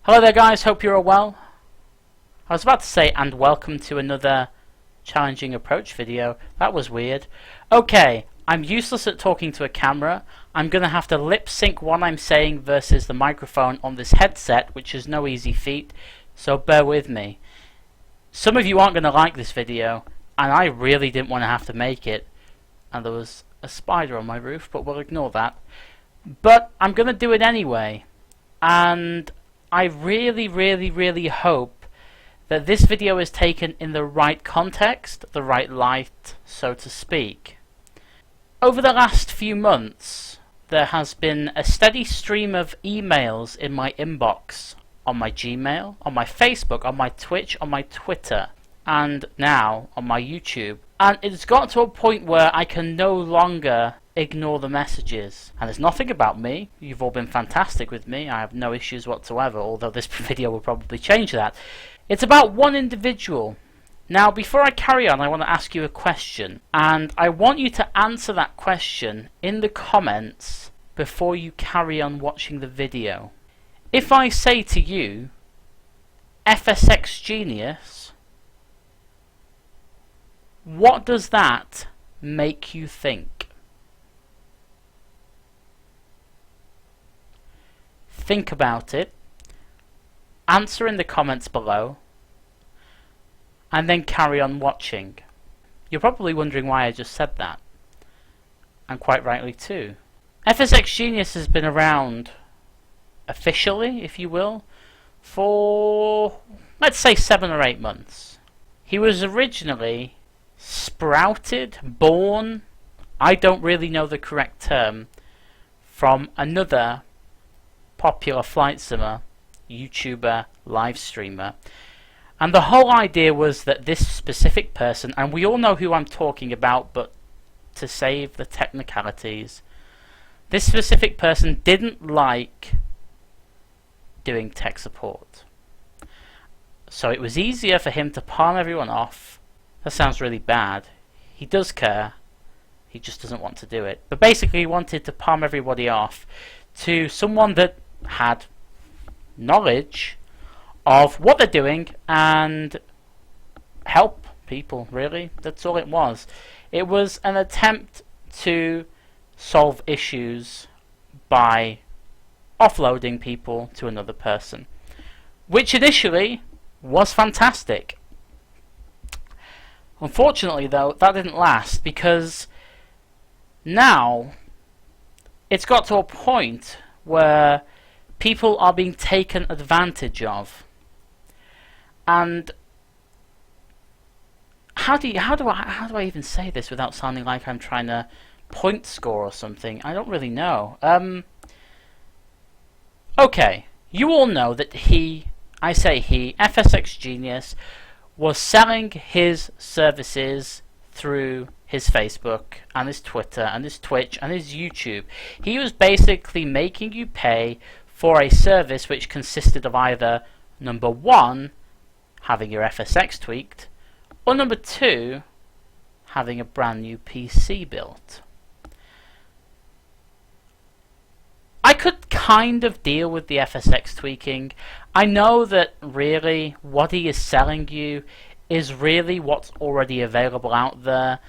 Hello there guys, hope you're all well. I was about to say and welcome to another challenging approach video. That was weird. Okay, I'm useless at talking to a camera. I'm gonna have to lip sync what I'm saying versus the microphone on this headset, which is no easy feat, so bear with me. Some of you aren't gonna like this video, and I really didn't want to have to make it. And there was a spider on my roof, but we'll ignore that. But I'm gonna do it anyway. And I really hope that this video is taken in the right context, the right light, so to speak. Over the last few months, there has been a steady stream of emails in my inbox, on my Gmail, on my Facebook, on my Twitch, on my Twitter, and now on my YouTube. And it's got to a point where I can no longer ignore the messages. And it's nothing about me. You've all been fantastic with me. I have no issues whatsoever, although this video will probably change that. It's about one individual. Now, before I carry on, I want to ask you a question. And I want you to answer that question in the comments before you carry on watching the video. If I say to you, FsxGenius, what does that make you think? Think about it, answer in the comments below, and then carry on watching. You're probably wondering why I just said that, and quite rightly too. FsxGenius has been around officially, if you will, for let's say 7 or 8 months. He was originally sprouted, born, I don't really know the correct term, from another popular flight simmer, YouTuber, live streamer. And the whole idea was that this specific person, and we all know who I'm talking about, but to save the technicalities, this specific person didn't like doing tech support. So it was easier for him to palm everyone off. That sounds really bad. He does care, he just doesn't want to do it. But basically he wanted to palm everybody off to someone that had knowledge of what they're doing and help people, really. That's all it was. It was an attempt to solve issues by offloading people to another person, which initially was fantastic. Unfortunately though, that didn't last, because now it's got to a point where people are being taken advantage of. And how do I even say this without sounding like I'm trying to point score or something? I don't really know. Okay, you all know that FsxGenius was selling his services through his Facebook and his Twitter and his Twitch and his YouTube. He was basically making you pay for a service which consisted of either, number 1, having your FSX tweaked, or number 2, having a brand new PC built. I could kind of deal with the FSX tweaking. I know that really what he is selling you is really what's already available out there.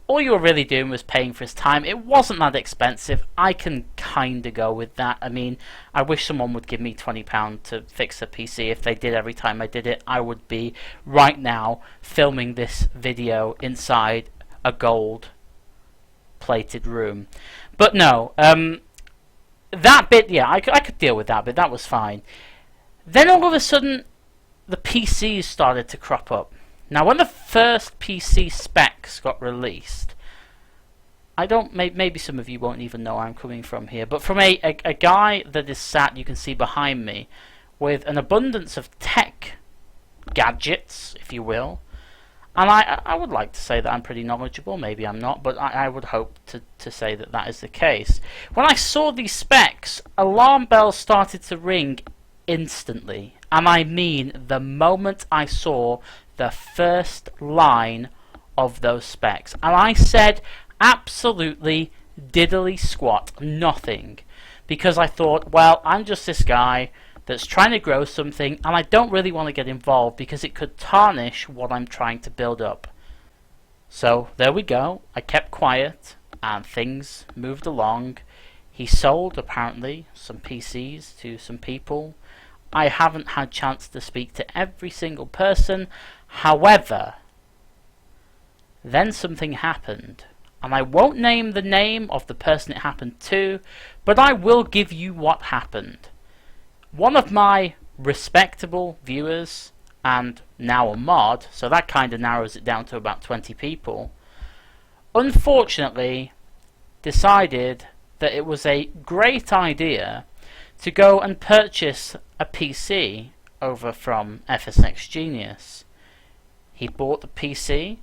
All you were really doing was paying for his time. It wasn't that expensive. I can kinda go with that. I mean, I wish someone would give me £20 to fix a PC. If they did every time I did it, I would be right now filming this video inside a gold plated room. But no, that bit, yeah, I could deal with that bit. That was fine. Then all of a sudden, the PCs started to crop up. Now, when the first PC specs got released, maybe some of you won't even know where I'm coming from here, but from a guy that is sat, you can see behind me, with an abundance of tech gadgets, if you will, and I would like to say that I'm pretty knowledgeable. Maybe I'm not, but I would hope to say that that is the case. When I saw these specs, alarm bells started to ring instantly, and I mean the moment I saw the first line of those specs, and I said absolutely diddly squat nothing, because I thought, well, I'm just this guy that's trying to grow something, and I don't really want to get involved because it could tarnish what I'm trying to build up. So there we go. I kept quiet and things moved along. He sold apparently some PCs to some people. I haven't had chance to speak to every single person. However, then something happened, and I won't name the name of the person it happened to, but I will give you what happened. One of my respectable viewers, and now a mod, so that kind of narrows it down to about 20 people, unfortunately decided that it was a great idea to go and purchase a PC over from FsxGenius. He bought the PC.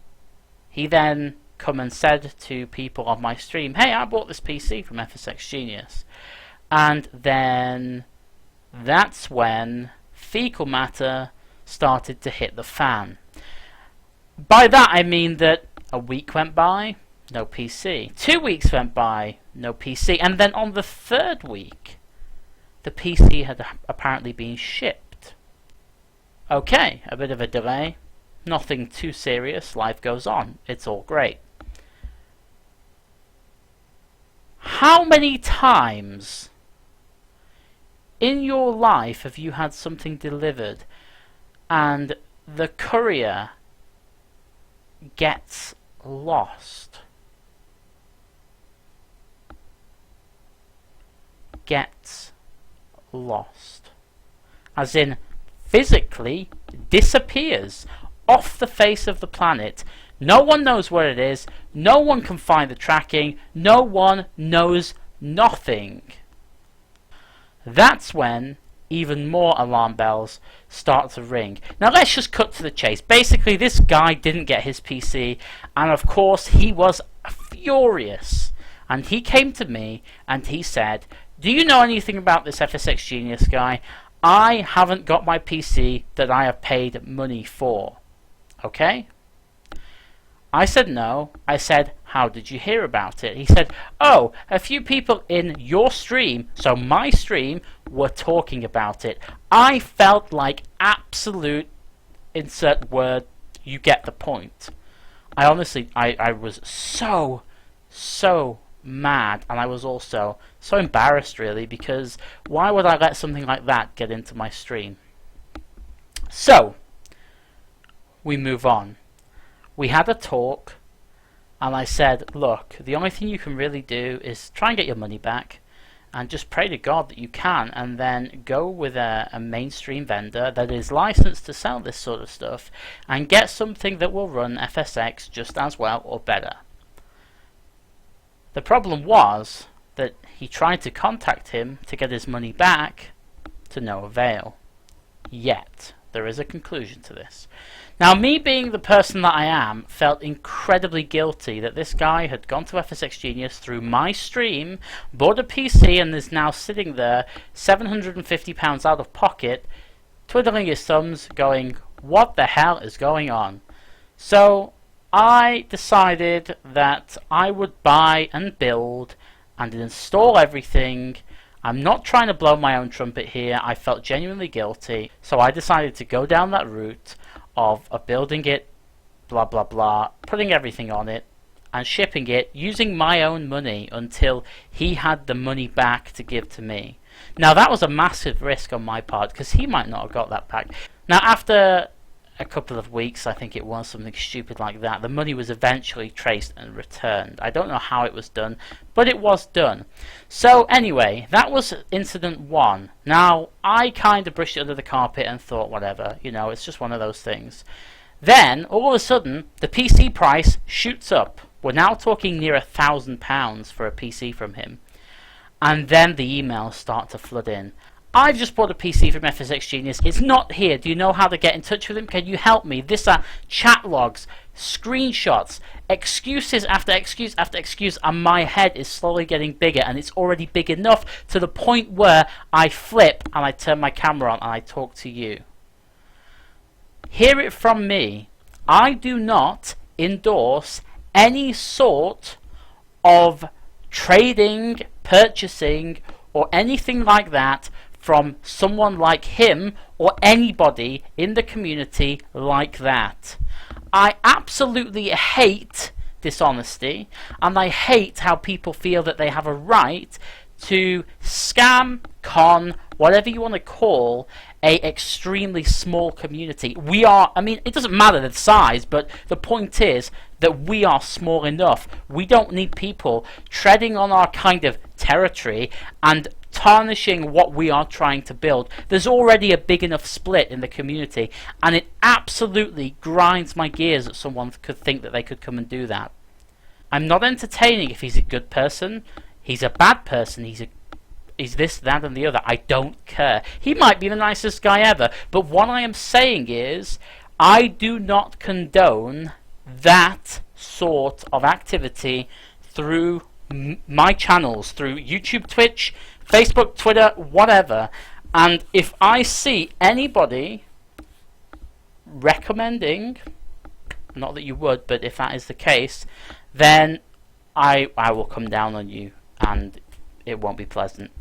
He then come and said to people on my stream, hey, I bought this PC from FsxGenius. And then that's when fecal matter started to hit the fan. By that I mean that a week went by, no PC. 2 weeks went by, no PC. And then on the third week, the PC had apparently been shipped. Okay, a bit of a delay. Nothing too serious. Life goes on. It's all great. How many times in your life have you had something delivered and the courier gets lost? Gets lost. As in, physically disappears off the face of the planet. No one knows where it is. No one can find the tracking. No one knows nothing. That's when even more alarm bells start to ring. Now let's just cut to the chase. Basically, this guy didn't get his PC, and of course he was furious. And he came to me and he said, do you know anything about this FsxGenius guy? I haven't got my PC that I have paid money for. Okay? I said no. I said, how did you hear about it? He said, oh, a few people in your stream, so my stream, were talking about it. I felt like absolute, insert word, you get the point. I honestly, I was so mad, and I was also so embarrassed really, because why would I let something like that get into my stream? So we move on. We had a talk, and I said, look, the only thing you can really do is try and get your money back and just pray to God that you can, and then go with a mainstream vendor that is licensed to sell this sort of stuff and get something that will run FSX just as well or better. The problem was that he tried to contact him to get his money back, to no avail. Yet, there is a conclusion to this. Now, me being the person that I am, felt incredibly guilty that this guy had gone to FsxGenius through my stream, bought a PC, and is now sitting there, £750 out of pocket, twiddling his thumbs, going, what the hell is going on? So I decided that I would buy and build and install everything. I'm not trying to blow my own trumpet here. I felt genuinely guilty, so I decided to go down that route of building it, blah blah blah, putting everything on it and shipping it using my own money until he had the money back to give to me. Now that was a massive risk on my part because he might not have got that back. Now after a couple of weeks, I think it was, something stupid like that, the money was eventually traced and returned. I don't know how it was done, but it was done. So anyway, that was incident one. Now I kind of brushed it under the carpet and thought whatever, you know, it's just one of those things. Then all of a sudden the PC price shoots up. We're now talking near £1,000 for a PC from him, and then the emails start to flood in. I've just bought a PC from FsxGenius. It's not here. Do you know how to get in touch with him? Can you help me? This are chat logs, screenshots, excuses after excuse after excuse, and my head is slowly getting bigger, and it's already big enough to the point where I flip and I turn my camera on and I talk to you. Hear it from me. I do not endorse any sort of trading, purchasing, or anything like that from someone like him or anybody in the community like that. I absolutely hate dishonesty, and I hate how people feel that they have a right to scam, con, whatever you want to call a extremely small community. We are, I mean, it doesn't matter the size, but the point is that we are small enough. We don't need people treading on our kind of territory and tarnishing what we are trying to build. There's already a big enough split in the community, and it absolutely grinds my gears that someone could think that they could come and do that. I'm not entertaining if he's a good person, he's a bad person, he's this, that and the other. I don't care. He might be the nicest guy ever, but what I am saying is I do not condone that sort of activity through my channels, through YouTube, Twitch, Facebook, Twitter, whatever. And if I see anybody recommending, not that you would, but if that is the case, then I will come down on you, and it won't be pleasant.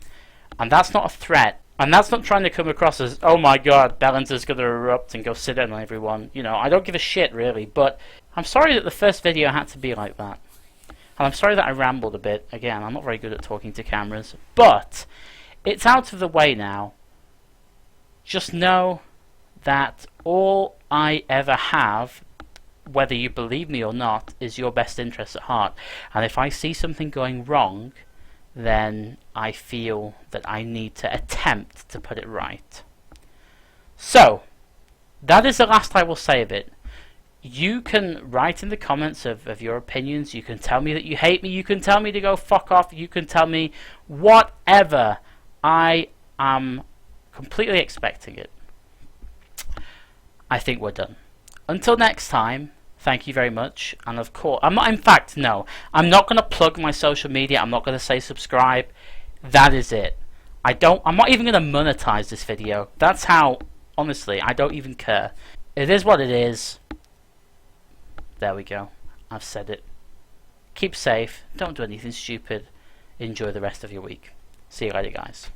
And that's not a threat, and that's not trying to come across as, oh my god, Belynz is going to erupt and go sit down on everyone. You know, I don't give a shit really, but I'm sorry that the first video had to be like that. And I'm sorry that I rambled a bit. Again, I'm not very good at talking to cameras, but it's out of the way now. Just know that all I ever have, whether you believe me or not, is your best interest at heart. And if I see something going wrong, then I feel that I need to attempt to put it right. So, that is the last I will say of it. You can write in the comments of your opinions. You can tell me that you hate me. You can tell me to go fuck off. You can tell me whatever. I am completely expecting it. I think we're done. Until next time, thank you very much. And of course, I'm not going to plug my social media. I'm not going to say subscribe. That is it. I'm not even going to monetize this video. That's how, honestly, I don't even care. It is what it is. There we go. I've said it. Keep safe. Don't do anything stupid. Enjoy the rest of your week. See you later, guys.